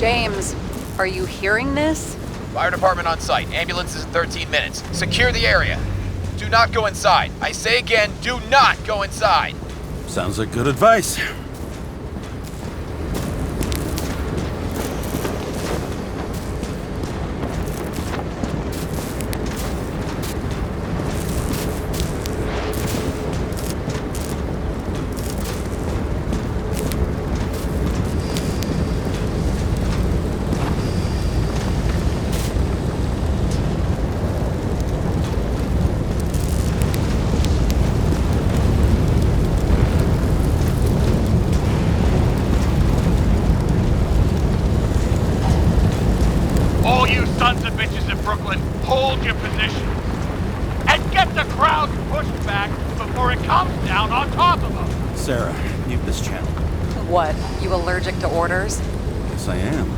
James, are you hearing this? Fire department on site. Ambulance is in 13 minutes. Secure the area. Do not go inside. I say again, do not go inside. Sounds like good advice. All you sons of bitches in Brooklyn, hold your position. And get the crowd pushed back before it comes down on top of them. Sarah, mute this channel. What, you allergic to orders? Yes, I am.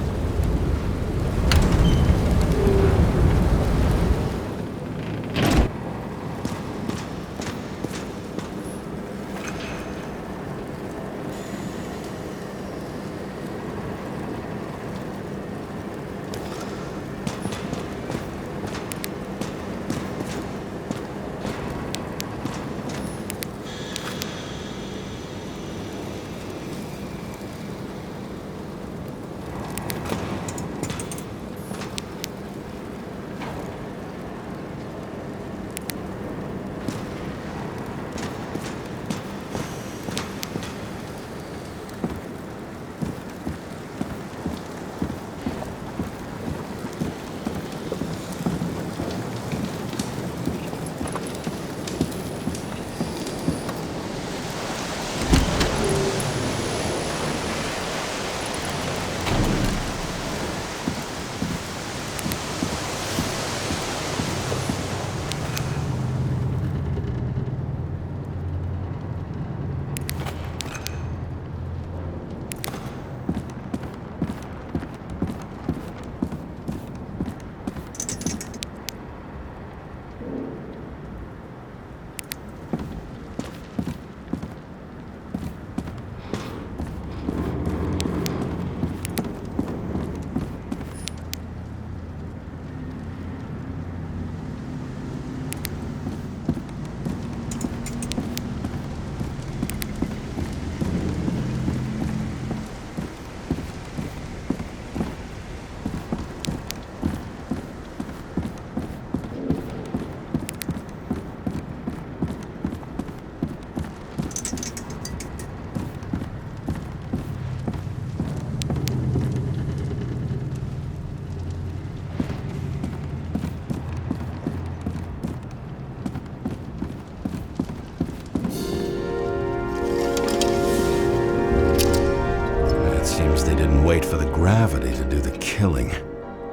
Wait for the gravity to do the killing.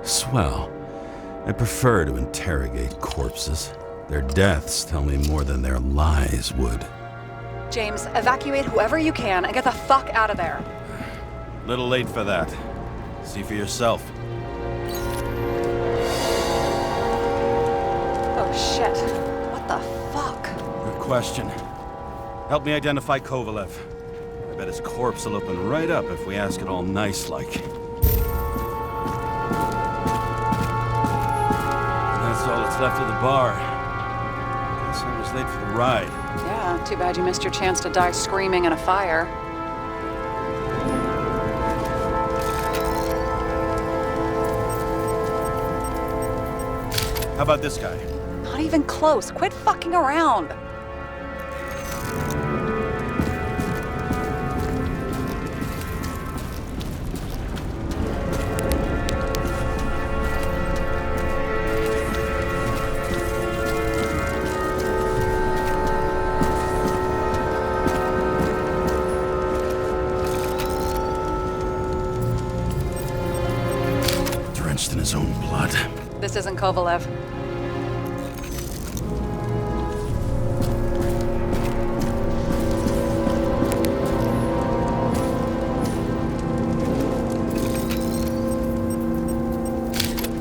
Swell. I prefer to interrogate corpses. Their deaths tell me more than their lies would. James, evacuate whoever you can and get the fuck out of there. Little late for that. See for yourself. Oh shit. What the fuck? Good question. Help me identify Kovalev. I bet his corpse will open right up if we ask it all nice-like. That's all that's left of the bar. Guess I was late for the ride. Yeah, too bad you missed your chance to die screaming in a fire. How about this guy? Not even close. Quit fucking around. In his own blood. This isn't Kovalev.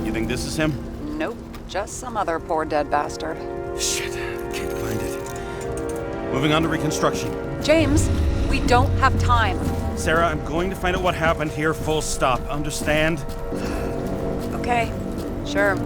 You think this is him? Nope, just some other poor dead bastard. Shit, I can't find it. Moving on to reconstruction. James, we don't have time. Sarah, I'm going to find out what happened here, full stop. Understand? Okay, sure.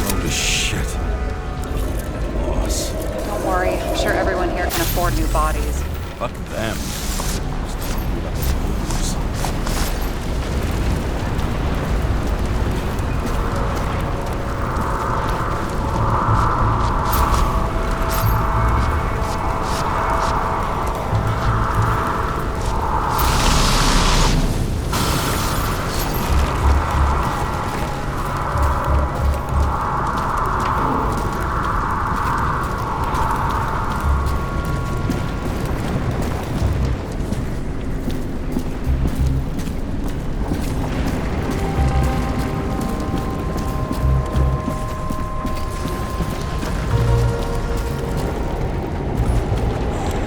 Holy shit. Loss. Don't worry, I'm sure everyone here can afford new bodies. Fuck them. Just talking about the booze.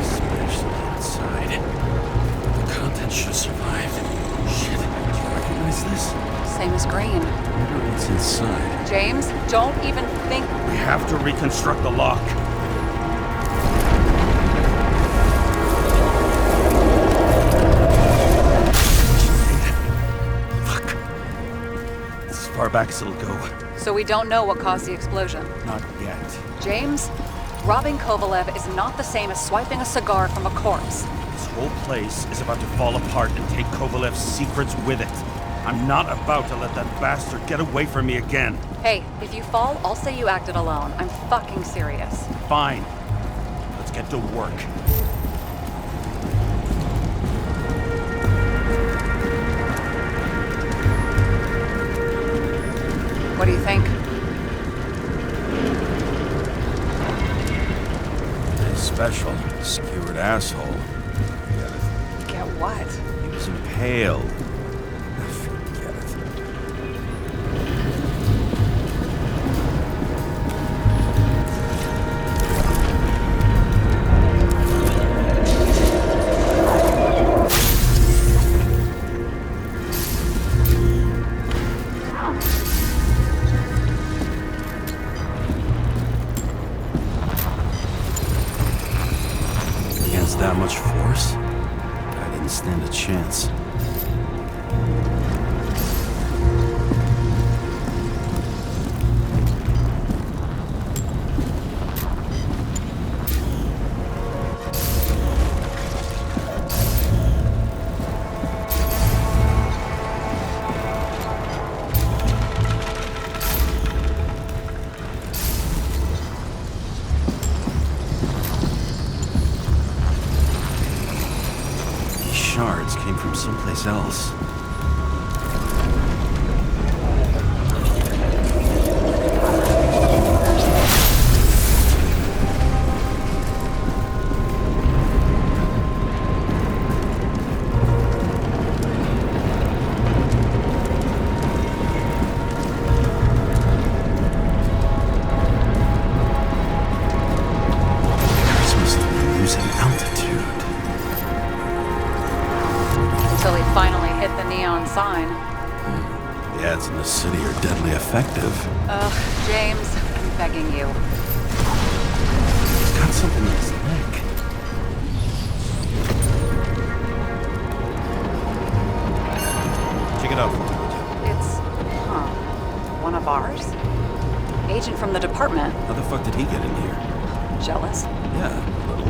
Smashed on the inside. The contents should survive. Shit, do you recognize this? Same as green. Wonder what's inside. James, don't even think. We have to reconstruct the lock. Fuck. As far back as it'll go. So we don't know what caused the explosion. Not yet. James, robbing Kovalev is not the same as swiping a cigar from a corpse. This whole place is about to fall apart and take Kovalev's secrets with it. I'm not about to let that bastard get away from me again. Hey, if you fall, I'll say you acted alone. I'm fucking serious. Fine. Let's get to work. What do you think? Special. Skewered asshole. Get it? Get what? He was impaled. Forget it. Against that much force? I didn't stand a chance. These shards came from someplace else. Cars must have been losing altitude. Until he finally hit the neon sign. The ads in the city are deadly effective. Ugh, James, I'm begging you. He's got something in his neck. Check it out for me, would you? It's, one of ours? Agent from the department. How the fuck did he get in here? Jealous? Yeah, a little.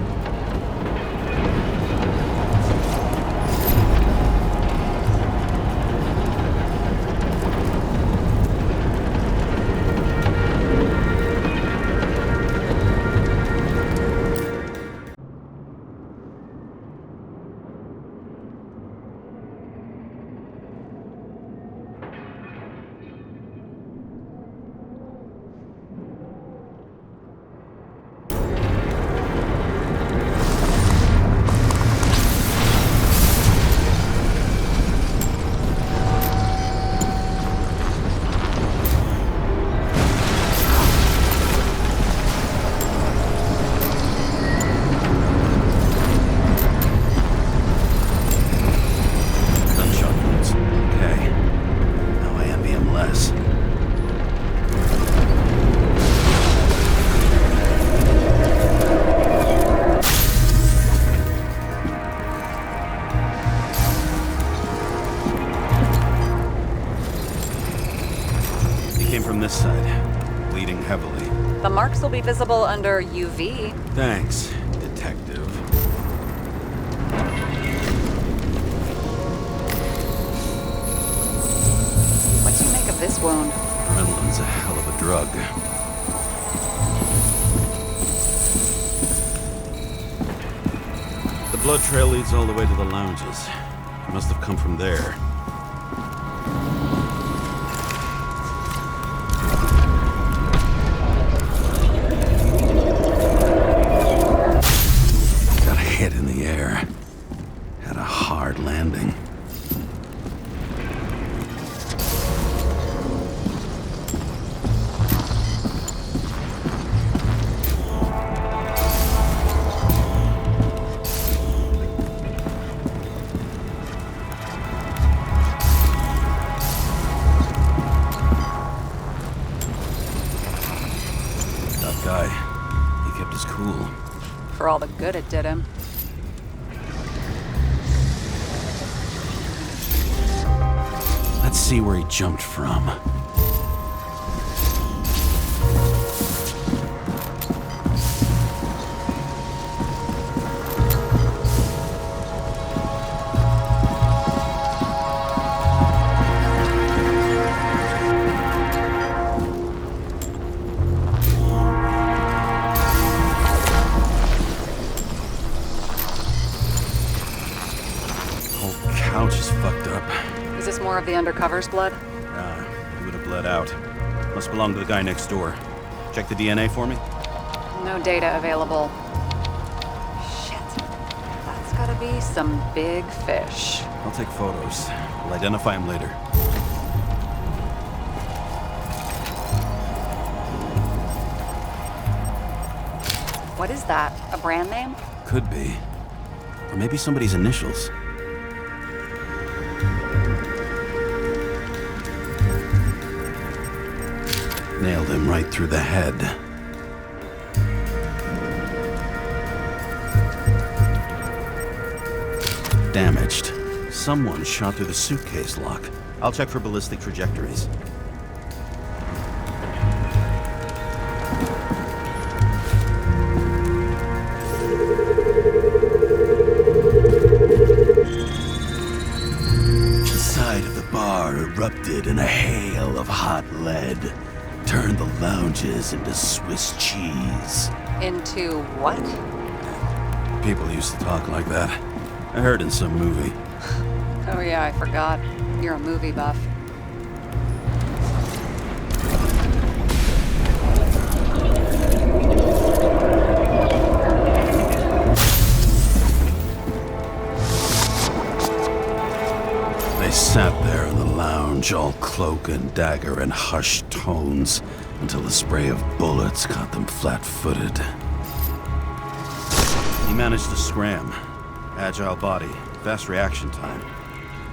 from this side. Bleeding heavily. The marks will be visible under UV. Thanks, detective. What do you make of this wound? Adrenaline's a hell of a drug. The blood trail leads all the way to the lounges. It must have come from there. Got a hit in the air. Had a hard landing. He kept his cool. For all the good it did him. Let's see where he jumped from. Couch is fucked up. Is this more of the undercover's blood? He would have bled out. Must belong to the guy next door. Check the DNA for me? No data available. Shit. That's gotta be some big fish. I'll take photos. We'll identify him later. What is that? A brand name? Could be. Or maybe somebody's initials. Nailed him right through the head. Damaged. Someone shot through the suitcase lock. I'll check for ballistic trajectories. The side of the bar erupted in a hail of hot lead. Turned the lounges into Swiss cheese. Into what? People used to talk like that. I heard in some movie. Oh yeah, I forgot. You're a movie buff. They sat there in the lounge, all cloak and dagger and hushed tones, until the spray of bullets caught them flat-footed. He managed to scram. Agile body, fast reaction time.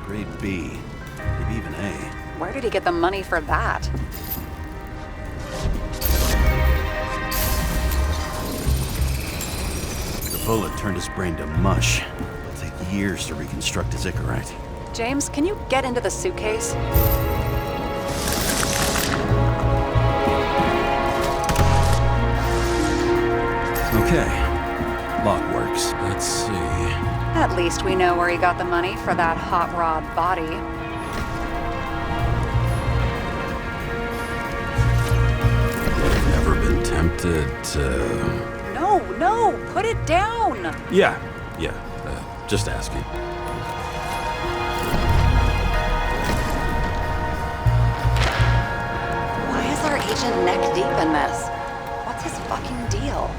Grade B, maybe even A. Where did he get the money for that? The bullet turned his brain to mush. It'll take years to reconstruct his Icarite. James, can you get into the suitcase? Okay. Lock works. Let's see. At least we know where he got the money for that hot rod body. Never been tempted to... No, put it down! Yeah. Just asking. Why is our agent neck deep in this? What's his fucking deal?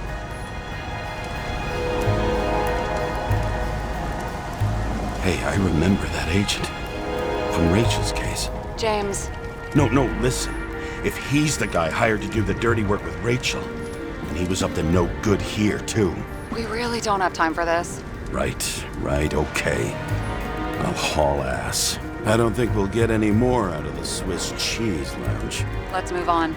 Hey, I remember that agent. From Rachel's case. James, No, listen. If he's the guy hired to do the dirty work with Rachel, then he was up to no good here, too. we really don't have time for this. Right, okay. I'll haul ass. I don't think we'll get any more out of the Swiss cheese lounge. Let's move on.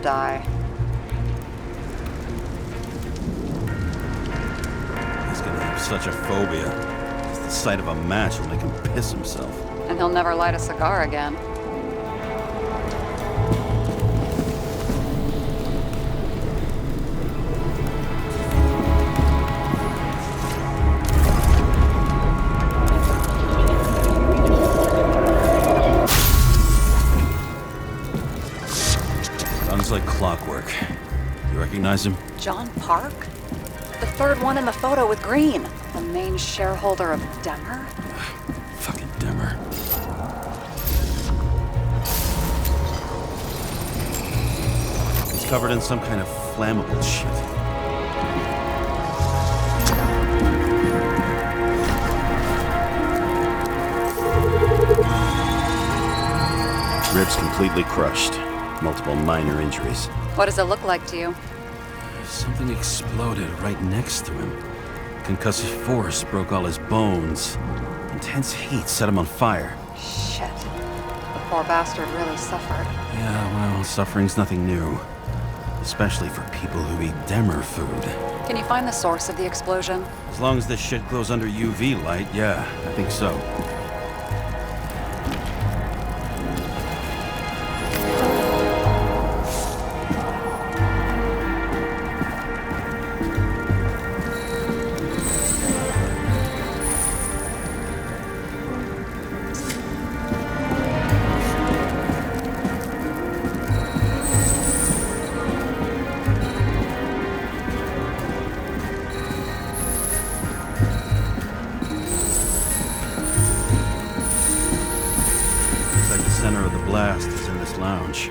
die. He's gonna have such a phobia. Just the sight of a match will make him piss himself. And he'll never light a cigar again. Runs like clockwork. You recognize him? John Park? The third one in the photo with Green. The main shareholder of Demmer? Fucking Demmer. He's covered in some kind of flammable shit. Ribs completely crushed. Multiple minor injuries. What does it look like to you? Something exploded right next to him. Concussive force broke all his bones. Intense heat set him on fire. Shit. The poor bastard really suffered. Yeah, well, suffering's nothing new. Especially for people who eat Demmer food. Can you find the source of the explosion? As long as this shit glows under UV light, yeah, I think so. The center of the blast is in this lounge.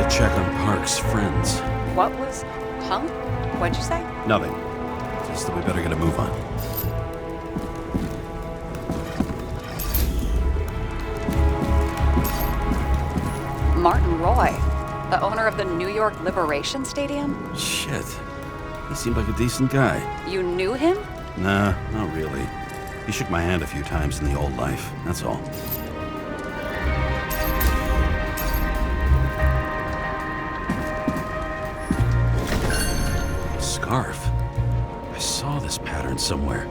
Check on Park's friends. What was... Huh? What'd you say? Nothing. Just that we better get a move on. Martin Roy, the owner of the New York Liberation Stadium? Shit. He seemed like a decent guy. You knew him? Nah, not really. He shook my hand a few times in the old life, that's all. Scarf. I saw this pattern somewhere.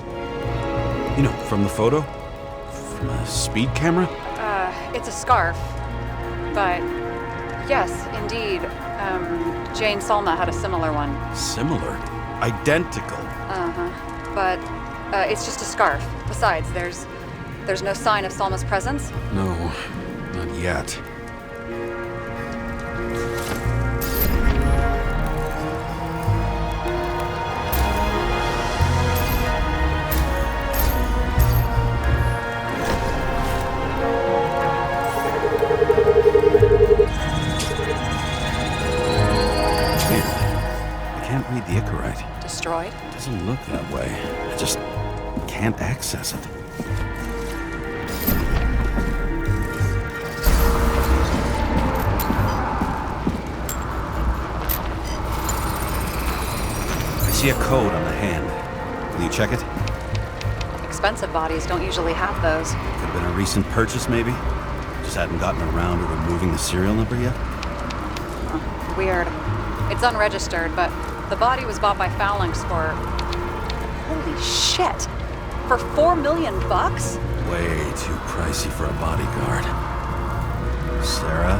You know, from the photo? From a speed camera? It's a scarf. But, yes, indeed. Jane Salma had a similar one. Similar? Identical? Uh-huh. But, it's just a scarf. Besides, there's no sign of Salma's presence? No, not yet. Read the Icarite. Destroyed? Doesn't look that way. I just can't access it. I see a code on the hand. Will you check it? Expensive bodies don't usually have those. Could have been a recent purchase, maybe? Just hadn't gotten around to removing the serial number yet? Huh. Weird. It's unregistered, but the body was bought by Phalanx for... Holy shit! For $4 million? Way too pricey for a bodyguard. Sarah,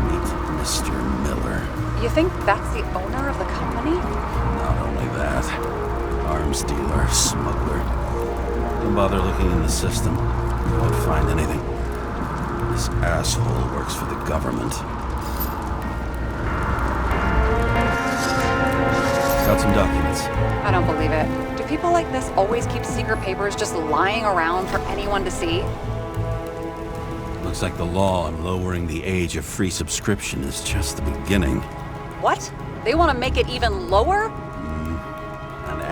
meet Mr. Miller. You think that's the owner of the company? Not only that, arms dealer, smuggler. Don't bother looking in the system. You won't find anything. This asshole works for the government. Got some documents. I don't believe it. Do people like this always keep secret papers just lying around for anyone to see? Looks like the law on lowering the age of free subscription is just the beginning. What? They want to make it even lower?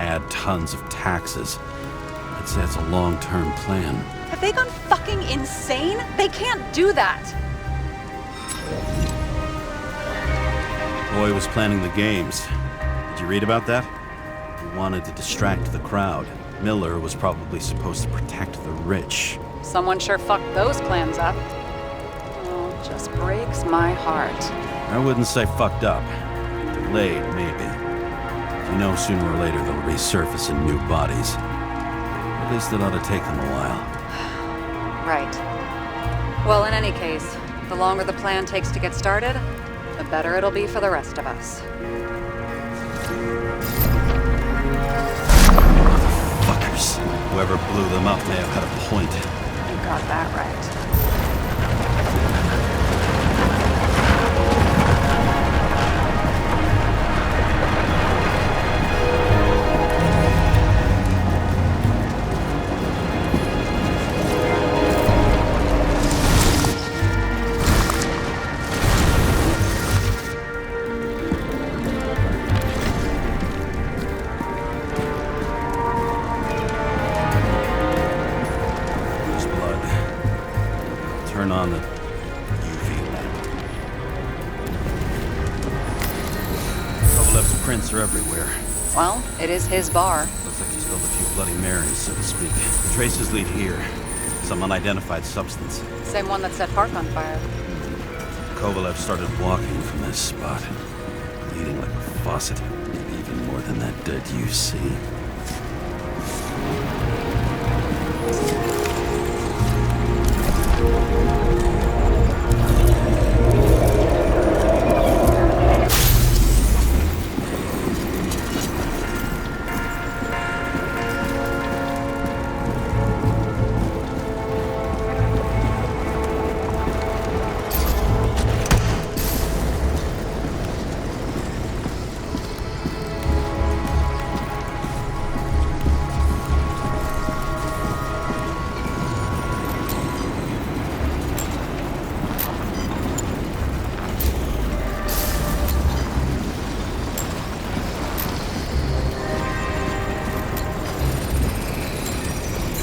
add tons of taxes. I'd say it's a long-term plan. Have they gone fucking insane? They can't do that! Roy was planning the games. Did you read about that? He wanted to distract the crowd. Miller was probably supposed to protect the rich. Someone sure fucked those plans up. Oh, it just breaks my heart. I wouldn't say fucked up. Delayed, maybe. You know, sooner or later they'll resurface in new bodies. At least it ought to take them a while. Right. Well, in any case, the longer the plan takes to get started, the better it'll be for the rest of us. Fuckers. Whoever blew them up may have had a point. You got that right. Turn on the UV lamp. Kovalev's prints are everywhere. Well, it is his bar. Looks like he spilled a few Bloody Marys, so to speak. The traces lead here. Some unidentified substance. Same one that set Park on fire. Kovalev started walking from this spot. Bleeding like a faucet. Maybe even more than that dirt you see.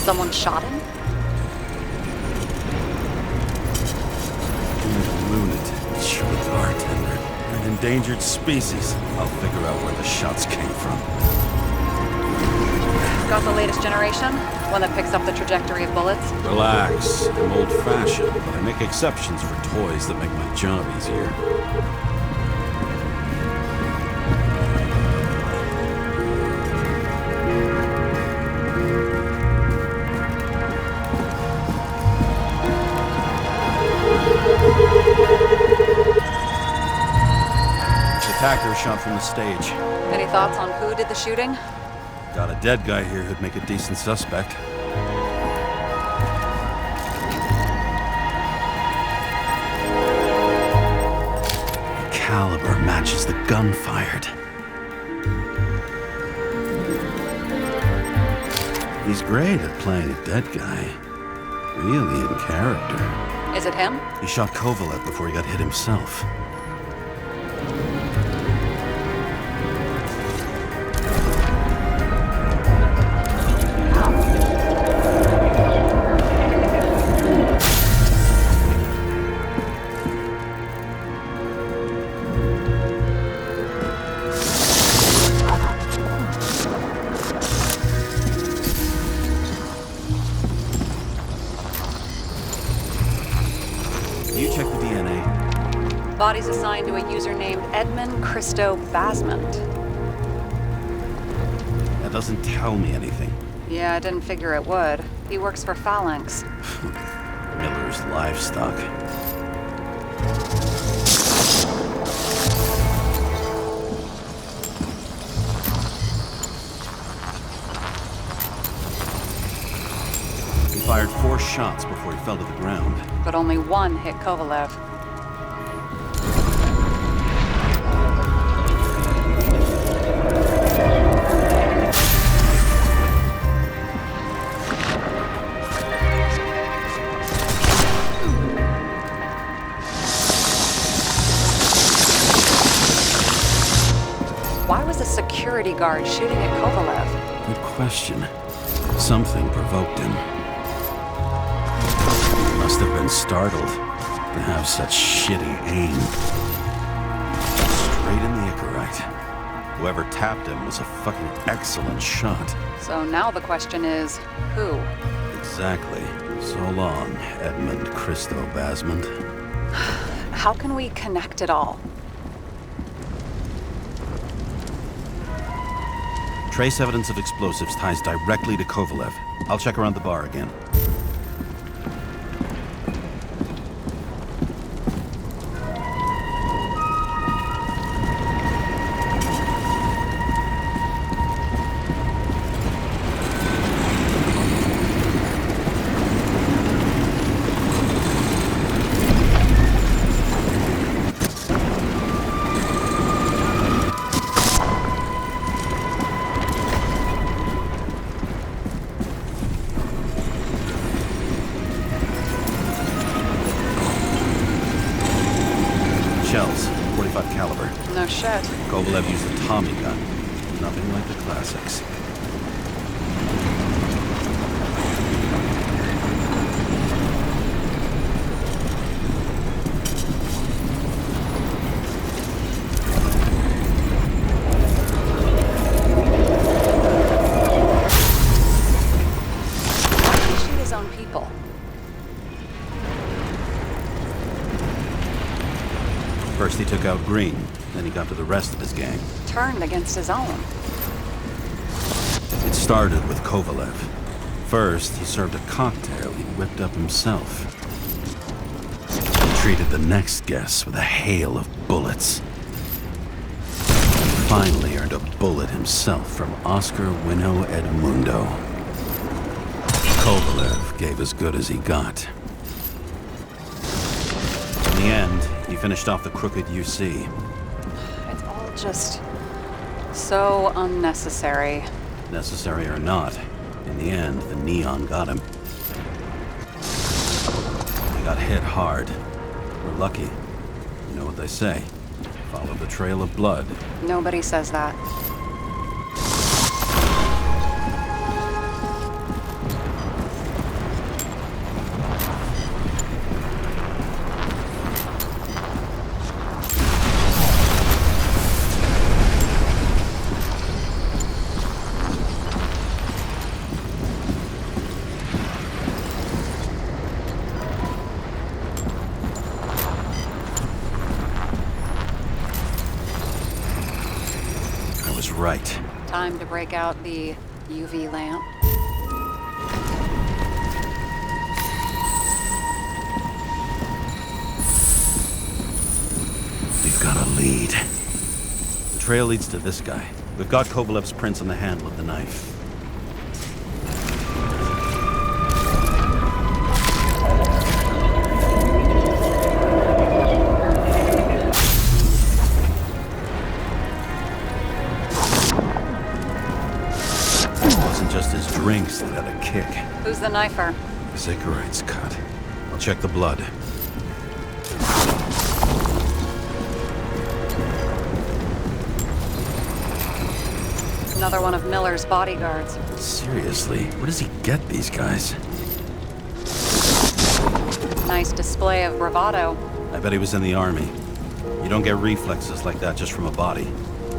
Someone shot him? Lunatic, sure bartender. An endangered species. I'll figure out where the shots came from. Got the latest generation? One that picks up the trajectory of bullets? Relax. I'm old-fashioned, but I make exceptions for toys that make my job easier. Attacker shot from the stage. Any thoughts on who did the shooting? Got a dead guy here who'd make a decent suspect. The caliber matches the gun fired. He's great at playing a dead guy. Really in character. Is it him? He shot Kovalev before he got hit himself. You check the DNA. Body's assigned to a user named Edmund Christo Basmont. That doesn't tell me anything. Yeah, I didn't figure it would. He works for Phalanx. Miller's livestock. He fired 4 shots before he fell to the ground. But only one hit Kovalev. Why was a security security guard shooting at Kovalev? Good question. Something provoked him. He must have been startled to have such shitty aim. Straight in the Icarite. Whoever tapped him was a fucking excellent shot. So now the question is, who? Exactly. So long, Edmund Christo Basmond. How can we connect it all? Trace evidence of explosives ties directly to Kovalev. I'll check around the bar again. Shells, 45 caliber. No shit. Kovalev used a Tommy gun. Nothing like the classics. Why did he shoot his own people? First he took out Green, then he got to the rest of his gang. Turned against his own. It started with Kovalev. First, he served a cocktail he whipped up himself. He treated the next guest with a hail of bullets. He finally earned a bullet himself from Oscar Wino Edmundo. Kovalev gave as good as he got. In the end, he finished off the crooked UC. It's all just so unnecessary. Necessary or not, in the end, the neon got him. He got hit hard. We're lucky. You know what they say. Follow the trail of blood. Nobody says that. Right. Time to break out the UV lamp. We've got a lead. The trail leads to this guy. We've got Kovalev's prints on the handle of the knife. Just his drinks that had a kick. Who's the knifer? His Icarite's cut. I'll check the blood. Another one of Miller's bodyguards. Seriously, where does he get these guys? Nice display of bravado. I bet he was in the army. You don't get reflexes like that just from a body.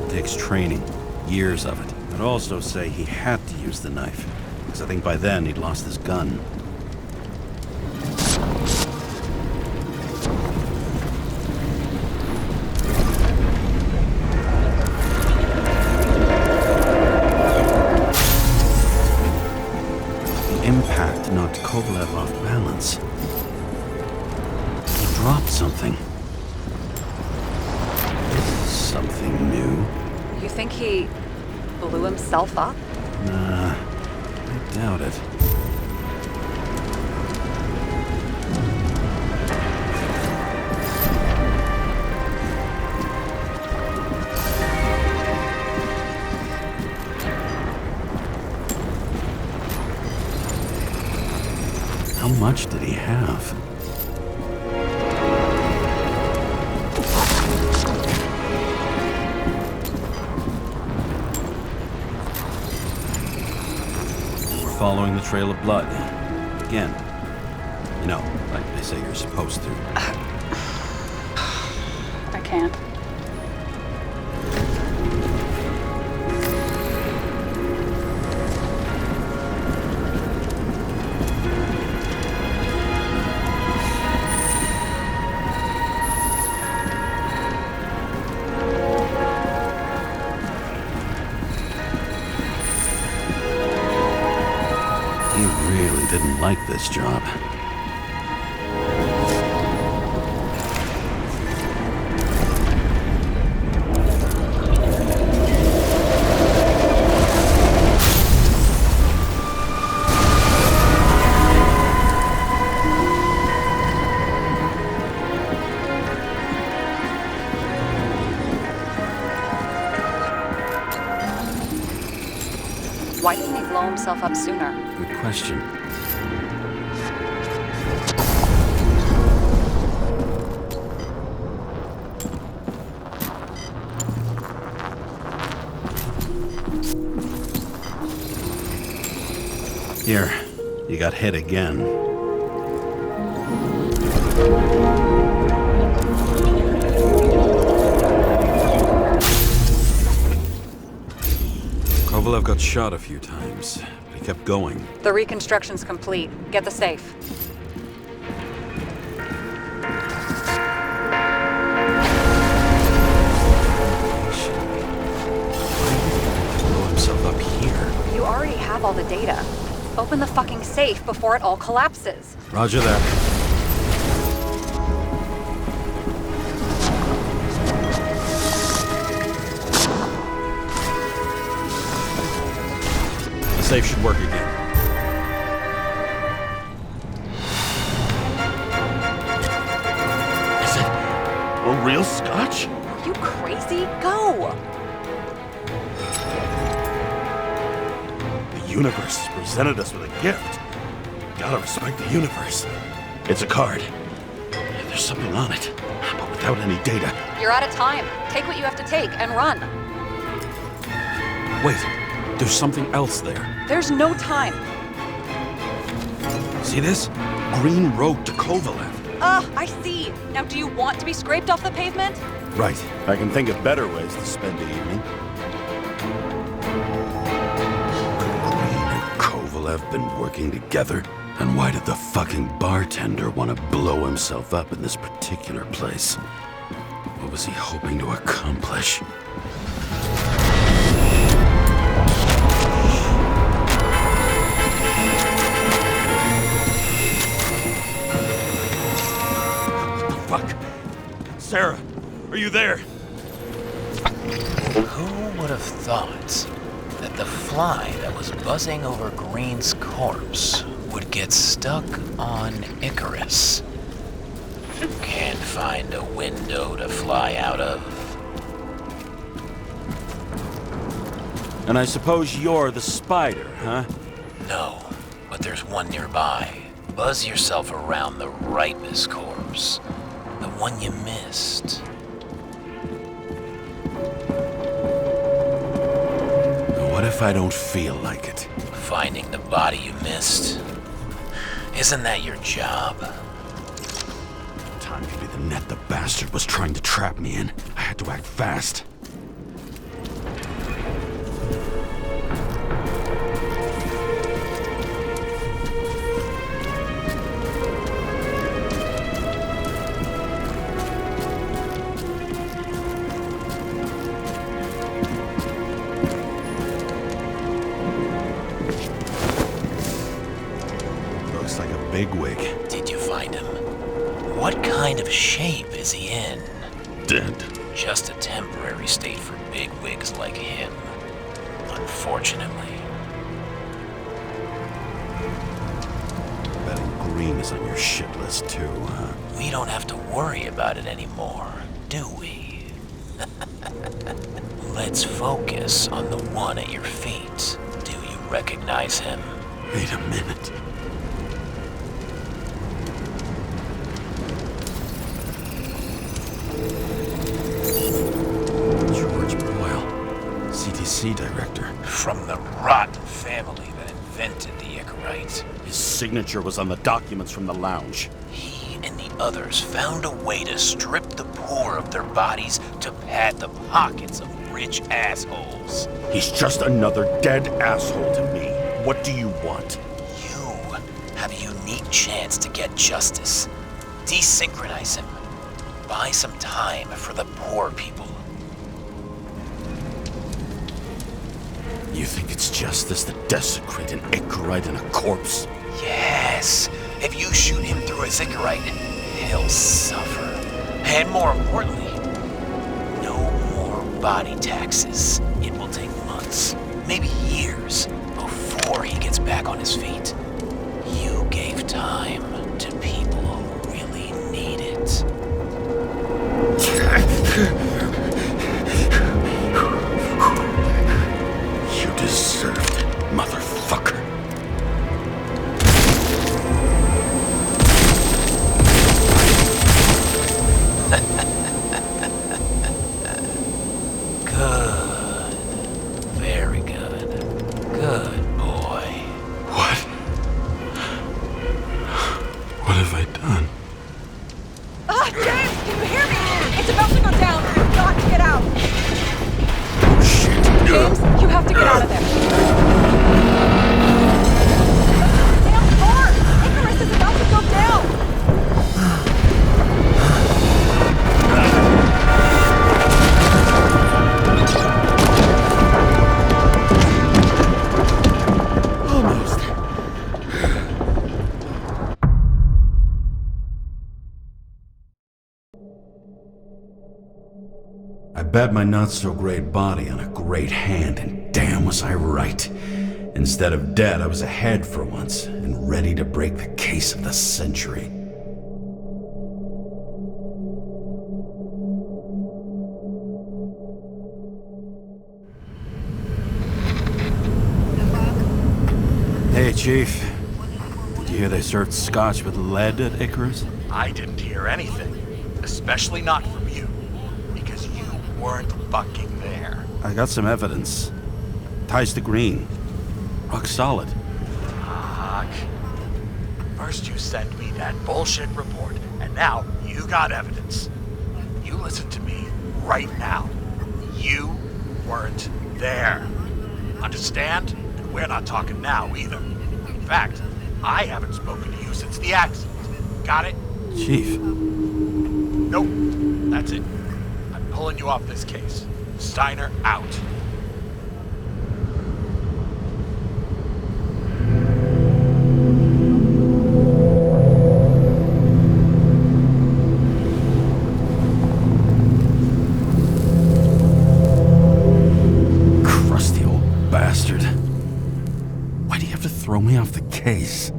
It takes training. Years of it. I'd also say he had to use the knife, because I think by then he'd lost his gun. The impact knocked Kovalev off balance. He dropped something. Something new. You think he blew himself up? Nah, I doubt it. How much did he have? following the trail of blood. Again. You know, like they say you're supposed to. I can't. He really didn't like this job. Why didn't he blow himself up sooner? Good question. Here, you got hit again. Kovalev got shot a few times, but he kept going. The reconstruction's complete. Get the safe. Blow himself up here. You already have all the data. Open the fucking safe before it all collapses. Roger that. The safe should work again. Is it a real scotch? You crazy? Go! The universe has presented us with a gift. Gotta respect the universe. It's a card. There's something on it, but without any data. You're out of time. Take what you have to take and run. Wait, there's something else there. There's no time. See this? Green Road to Kovalev. I see. Now do you want to be scraped off the pavement? Right. I can think of better ways to spend the evening. Green and Kovalev been working together? And why did the fucking bartender want to blow himself up in this particular place? What was he hoping to accomplish? Fuck. Sarah, are you there? Who would have thought that the fly that was buzzing over Green's corpse would get stuck on Icarus? Can't find a window to fly out of. And I suppose you're the spider, huh? No, but there's one nearby. Buzz yourself around the Ripus corpse. The one you missed. What if I don't feel like it? Finding the body you missed. Isn't that your job? Time could be the net the bastard was trying to trap me in. I had to act fast. Looks like a bigwig. Did you find him? What kind of shape is he in? Dead. Just a temporary state for bigwigs like him. Unfortunately. Betting Green is on your shit list too, huh? We don't have to worry about it anymore, do we? Let's focus on the one at your feet. Do you recognize him? Wait a minute. George Boyle, CTC director. From the rotten family that invented the signature was on the documents from the lounge. He and the others found a way to strip the poor of their bodies to pad the pockets of rich assholes. He's just another dead asshole to me. What do you want? You have a unique chance to get justice. Desynchronize him. Buy some time for the poor people. You think it's justice to desecrate an Icarite and a corpse? Yes. If you shoot him through a Icarite, he'll suffer. And more importantly, no more body taxes. It will take months, maybe years, before he gets back on his feet. You gave time to people who really need it. You deserved it, motherfucker. Good. Very good. Good boy. What? What have I done? Ah, James, can you hear me? It's about to go down. You've got to get out. Shit. James, you have to get out of there. Damn car! Icarus is about to go down. Almost. I bet my not-so-great body on a great hand, and damn was I right. Instead of dead, I was ahead for once, and ready to break the case of the century. Hey, Chief. Did you hear they served scotch with lead at Icarus? I didn't hear anything. Especially not from you. Because you weren't fucking there. I got some evidence. Ties to Green. Rock solid. Fuck. First you send me that bullshit report, and now you got evidence. You listen to me right now. You weren't there. Understand? And we're not talking now either. In fact, I haven't spoken to you since the accident. Got it? Chief. Nope. That's it. I'm pulling you off this case. Steiner out. Crusty old bastard. Why do you have to throw me off the case?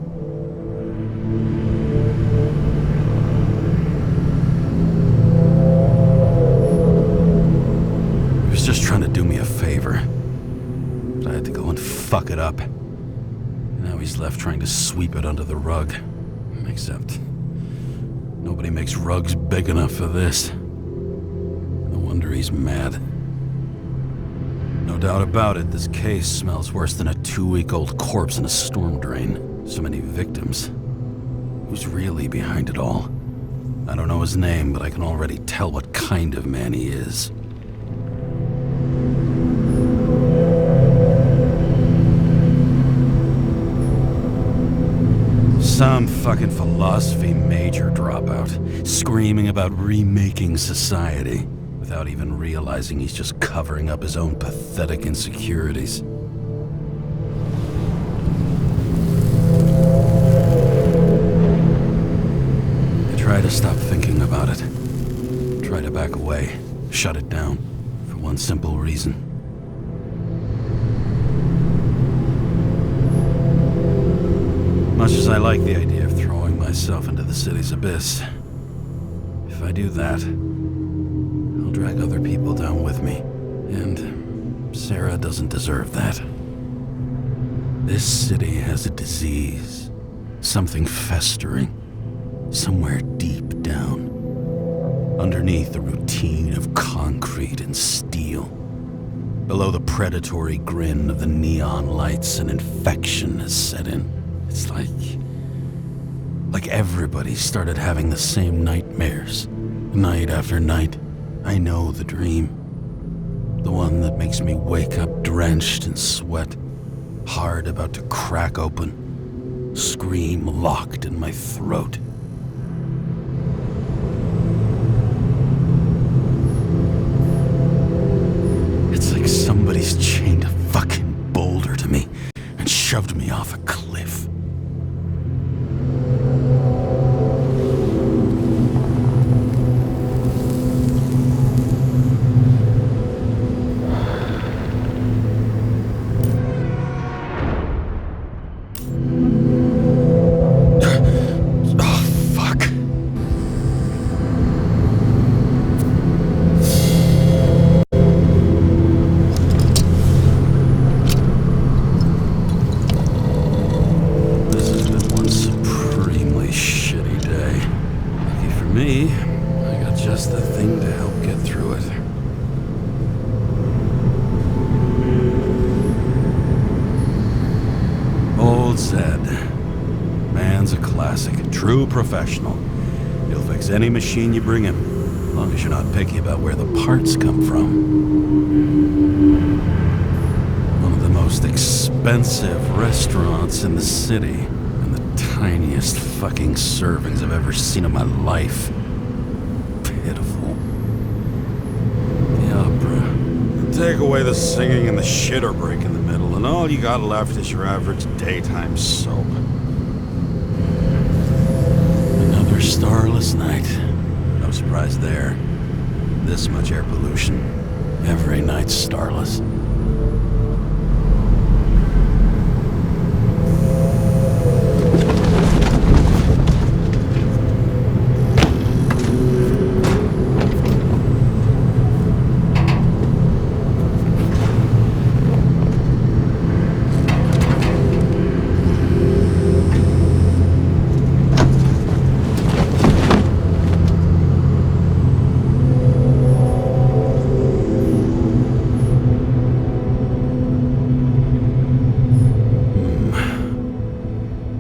He was just trying to do me a favor. But I had to go and fuck it up. Now he's left trying to sweep it under the rug. Except nobody makes rugs big enough for this. No wonder he's mad. No doubt about it, this case smells worse than a 2-week-old corpse in a storm drain. So many victims. Who's really behind it all? I don't know his name, but I can already tell what kind of man he is. Some fucking philosophy major dropout, screaming about remaking society, without even realizing he's just covering up his own pathetic insecurities. I try to stop thinking about it. Try to back away, shut it down, for one simple reason. Much as I like the idea of throwing myself into the city's abyss, if I do that, I'll drag other people down with me. And Sarah doesn't deserve that. This city has a disease. Something festering. Somewhere deep down. Underneath the routine of concrete and steel. Below the predatory grin of the neon lights, an infection has set in. It's like Like everybody started having the same nightmares. Night after night. I know the dream. The one that makes me wake up drenched in sweat. Heart about to crack open. Scream locked in my throat. It's like somebody's chained a fucking boulder to me and shoved me off a cliff. True professional. He'll fix any machine you bring him, as long as you're not picky about where the parts come from. One of the most expensive restaurants in the city, and the tiniest fucking servings I've ever seen in my life. Pitiful. The opera. Take away the singing and the shitter break in the middle, and all you got left is your average daytime soap. Starless night. No surprise there. This much air pollution. Every night's starless.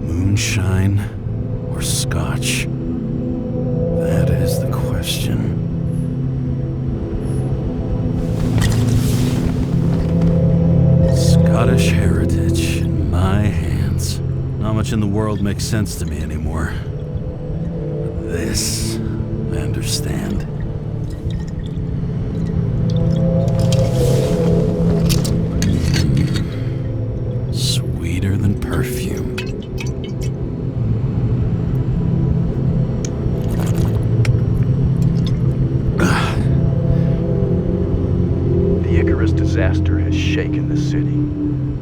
Moonshine or scotch? That is the question. Scottish heritage in my hands. Not much in the world makes sense to me anymore. But this, I understand. Sweeter than perfume. Disaster has shaken the city.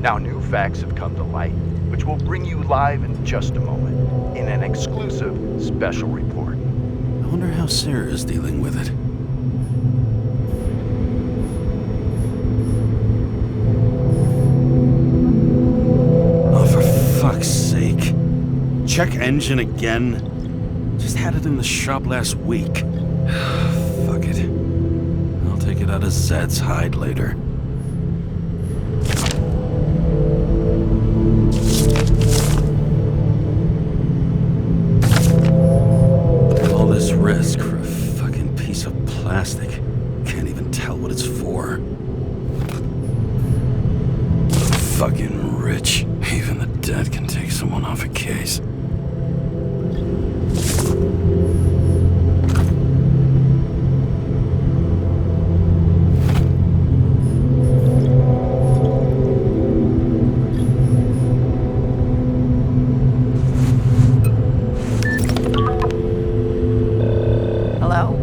Now new facts have come to light, which we'll bring you live in just a moment, in an exclusive special report. I wonder how Sarah is dealing with it. Oh, for fuck's sake. Check engine again? Just had it in the shop last week. Fuck it. I'll take it out of Zed's hide later. Risk for a fucking piece of plastic. Can't even tell what it's for. Fucking rich. Even the dead can take someone off a case.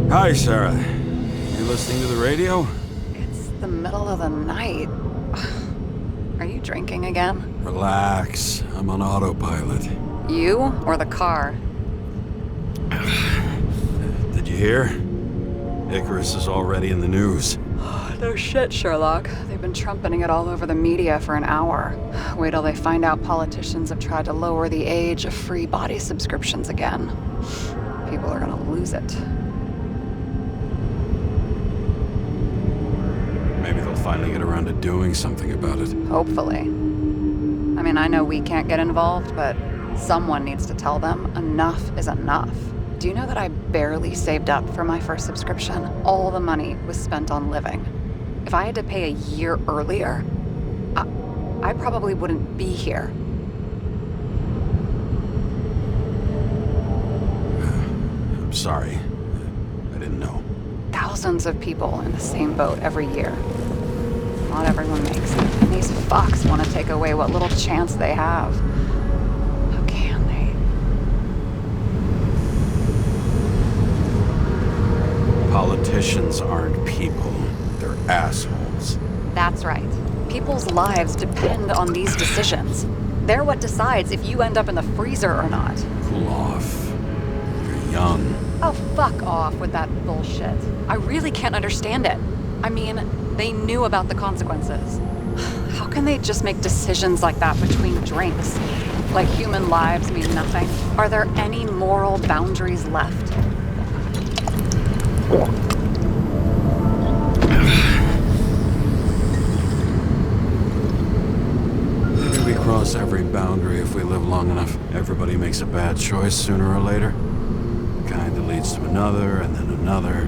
Hi, Sarah. You listening to the radio? It's the middle of the night. Are you drinking again? Relax. I'm on autopilot. You or the car? Did you hear? Icarus is already in the news. No shit, Sherlock. They've been trumpeting it all over the media for an hour. Wait till they find out politicians have tried to lower the age of free body subscriptions again. People are gonna lose it. Maybe they'll finally get around to doing something about it. Hopefully. I mean, I know we can't get involved, but Someone needs to tell them enough is enough. Do you know that I barely saved up for my first subscription? All the money was spent on living. If I had to pay a year earlier, I probably wouldn't be here. I'm sorry. I didn't know. Thousands of people in the same boat every year. Not everyone makes it. And these fucks want to take away what little chance they have. How can they? Politicians aren't people. They're assholes. That's right. People's lives depend on these decisions. They're what decides if you end up in the freezer or not. Cool off. You're young. Oh, fuck off with that bullshit. I really can't understand it. I mean, they knew about the consequences. How can they just make decisions like that between drinks? Like human lives mean nothing? Are there any moral boundaries left? Maybe we cross every boundary if we live long enough. Everybody makes a bad choice sooner or later. Kind that leads to another, and then another.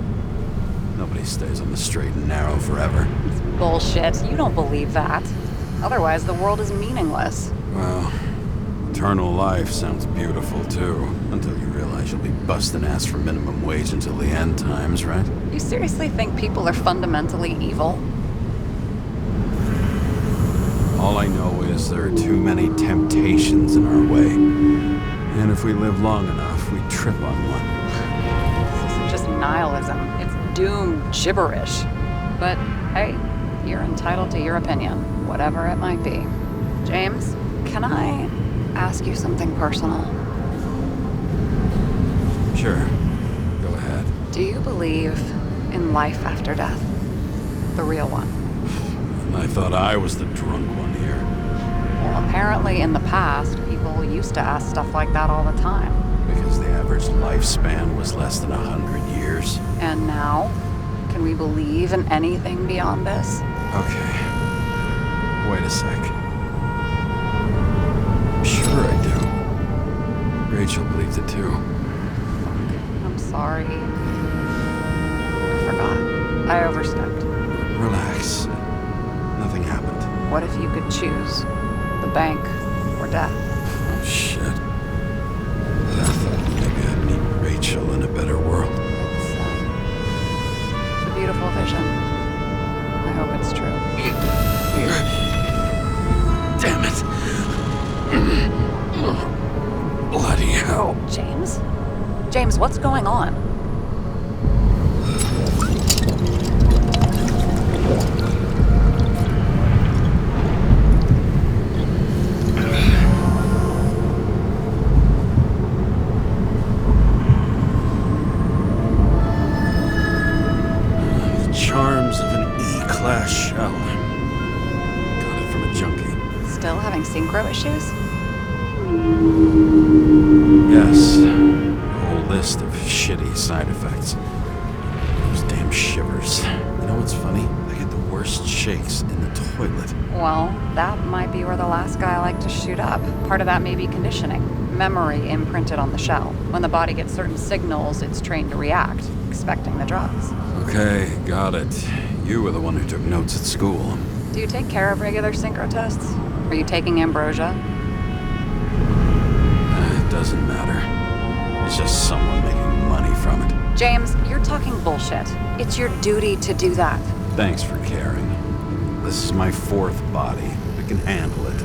Nobody stays on the straight and narrow forever. It's bullshit. You don't believe that. Otherwise, the world is meaningless. Well, eternal life sounds beautiful, too. Until you realize you'll be busting ass for minimum wage until the end times, right? You seriously think people are fundamentally evil? All I know is there are too many temptations in our way. And if we live long enough, we trip on one. This isn't just nihilism. It's doom gibberish. But hey, you're entitled to your opinion, whatever it might be. James, can I ask you something personal? Sure. Go ahead. Do you believe in life after death? The real one? I thought I was the drunk one here. Well, apparently in the past, people used to ask stuff like that all the time. Because the average lifespan was less than 100 years. And now, can we believe in anything beyond this? Okay. Wait a sec. Sure I do. Rachel believes it too. I'm sorry. I forgot. I overstepped. Relax. Nothing happened. What if you could choose? The bank or death? Oh, shit. Death. Maybe I'd meet Rachel in a better world. It's a beautiful vision. I hope it's true. Damn it. Bloody hell. James? James, what's going on? Charms of an E-class shell. Got it from a junkie. Still having synchro issues? Yes. A whole list of shitty side effects. Those damn shivers. You know what's funny? I get the worst shakes in the toilet. Well, that might be where the last guy liked to shoot up. Part of that may be conditioning. Memory imprinted on the shell. When the body gets certain signals, it's trained to react, expecting the drugs. Okay, got it. You were the one who took notes at school. Do you take care of regular synchro tests? Are you taking ambrosia? It doesn't matter. It's just someone making money from it. James, you're talking bullshit. It's your duty to do that. Thanks for caring. This is my fourth body. I can handle it.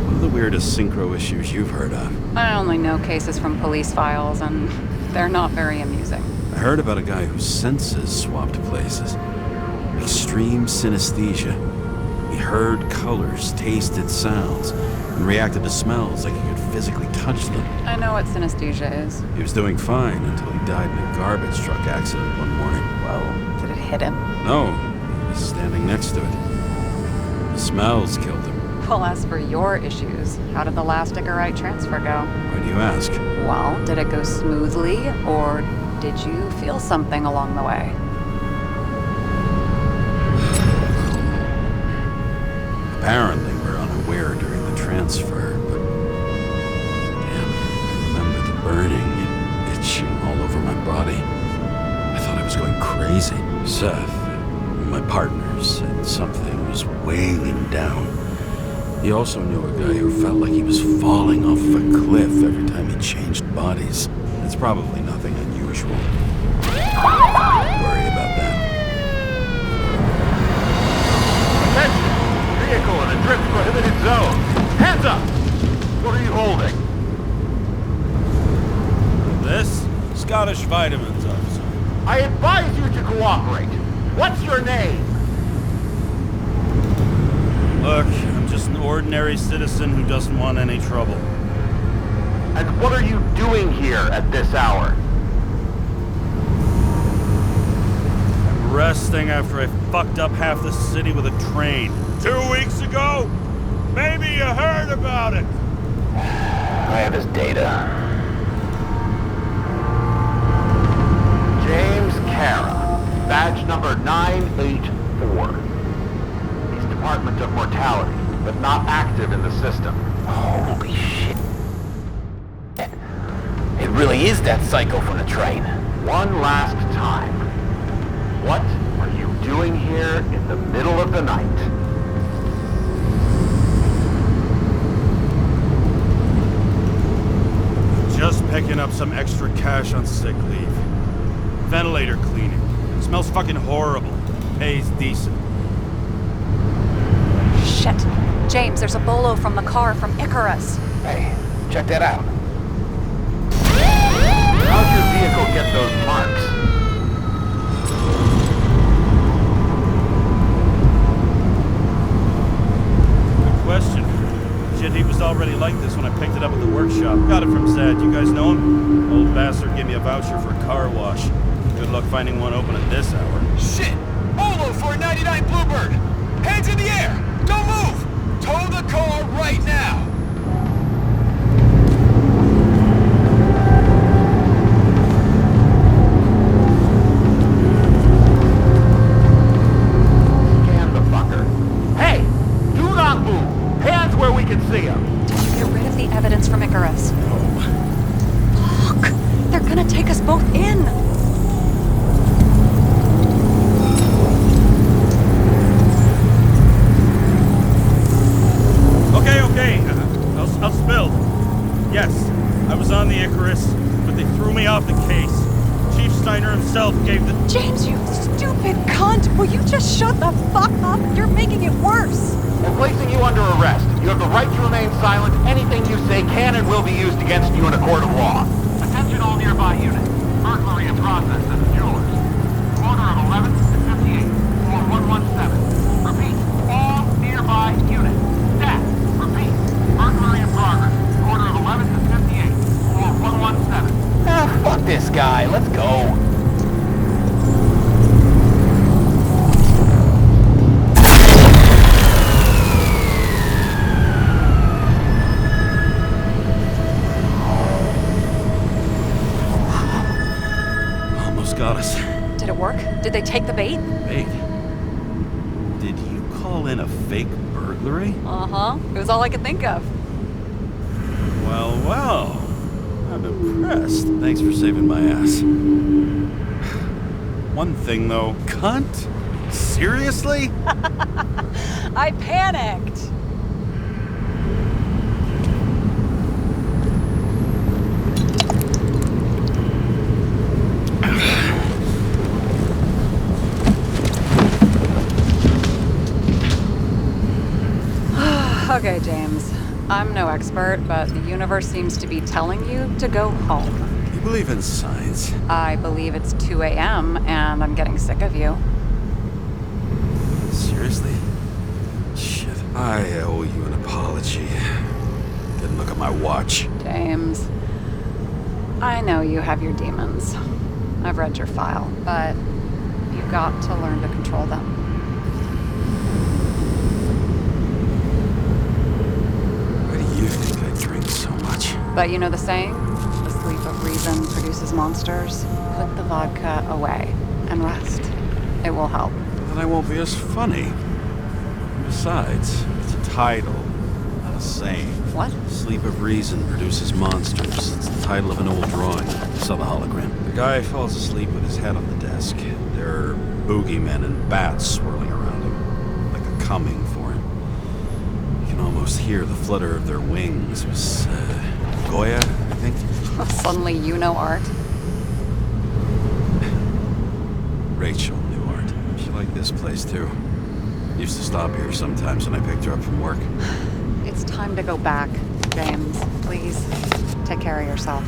What are the weirdest synchro issues you've heard of? I only know cases from police files, and they're not very amusing. I heard about a guy whose senses swapped places. Extreme synesthesia. He heard colors, tasted sounds, and reacted to smells like he could physically touch them. I know what synesthesia is. He was doing fine until he died in a garbage truck accident one morning. Whoa, did it hit him? No, he was standing next to it. The smells killed him. Well, as for your issues, how did the last Icarite transfer go? Why do you ask? Well, did it go smoothly, or did you feel something along the way? Apparently, we're transfer, but... Damn, I remember the burning and itching all over my body. I thought I was going crazy. Seth, my partner, said something was weighing down. He also knew a guy who felt like he was falling off of a cliff every time he changed bodies. It's probably nothing unusual. Don't worry about that. Attention! Vehicle in a drift prohibited zone. Hands up! What are you holding? This? Scottish vitamins, officer. I advise you to cooperate. What's your name? Look, I'm just an ordinary citizen who doesn't want any trouble. And what are you doing here at this hour? I'm resting after I fucked up half the city with a train. 2 weeks ago? Maybe you heard about it. I have his data. James Cara, badge number 984. He's Department of Mortality, but not active in the system. Holy shit. It really is that psycho from the train. One last time. What are you doing here in the middle of the night? Just picking up some extra cash on sick leave. Ventilator cleaning. Smells fucking horrible. Pays decent. Shit. James, there's a bolo from the car from Icarus. Hey, check that out. How'd your vehicle get those marks? Good question. Shit, he was already like this when I picked it up at the workshop. Got it from Zed. You guys know him? Old bastard gave me a voucher for a car wash. Good luck finding one open at this hour. Shit! Bolo for a 99 Bluebird! Hands in the air! Don't move! Tow the car right now! Scan the fucker. Hey! Do not move! Hands where we can see him! Did you get rid of the evidence from Icarus? Look! They're gonna take us both in! Okay. I'll spill. Yes, I was on the Icarus, but they threw me off the case. Chief Steiner himself gave the... James, you stupid cunt! Will you just shut the fuck up? You're making it worse! We're placing you under arrest. You have the right to remain silent. Anything you say can and will be used against you in a court of law. Attention all nearby units. Burglary in process at the jewelers. Corner of 11th and 58. Floor 117. Repeat. All nearby units. Staff. Repeat. Burglary in progress. Corner of 11th and 58. Floor 117. Ah, fuck this guy. Let's go. Got us. Did it work? Did they take the bait? Bait? Did you call in a fake burglary? Uh-huh. It was all I could think of. Well. I'm impressed. Thanks for saving my ass. One thing, though. Cunt? Seriously? I panicked. Okay, James. I'm no expert, but the universe seems to be telling you to go home. You believe in science? I believe it's 2 a.m. and I'm getting sick of you. Seriously? Shit. I owe you an apology. Didn't look at my watch. James, I know you have your demons. I've read your file, but you got to learn to control them. You think I drink so much? But you know the saying? The sleep of reason produces monsters. Put the vodka away and rest. It will help. Then I won't be as funny. Besides, it's a title, not a Insane. What? Sleep of Reason produces monsters. It's the title of an old drawing. Saw the hologram. The guy falls asleep with his head on the desk. There are boogeymen and bats swirling around him, like a coming for him. You can almost hear the flutter of their wings. It was Goya, I think. Suddenly you know art. Rachel knew art. She liked this place too. Used to stop here sometimes when I picked her up from work. It's time to go back, James. Please, take care of yourself.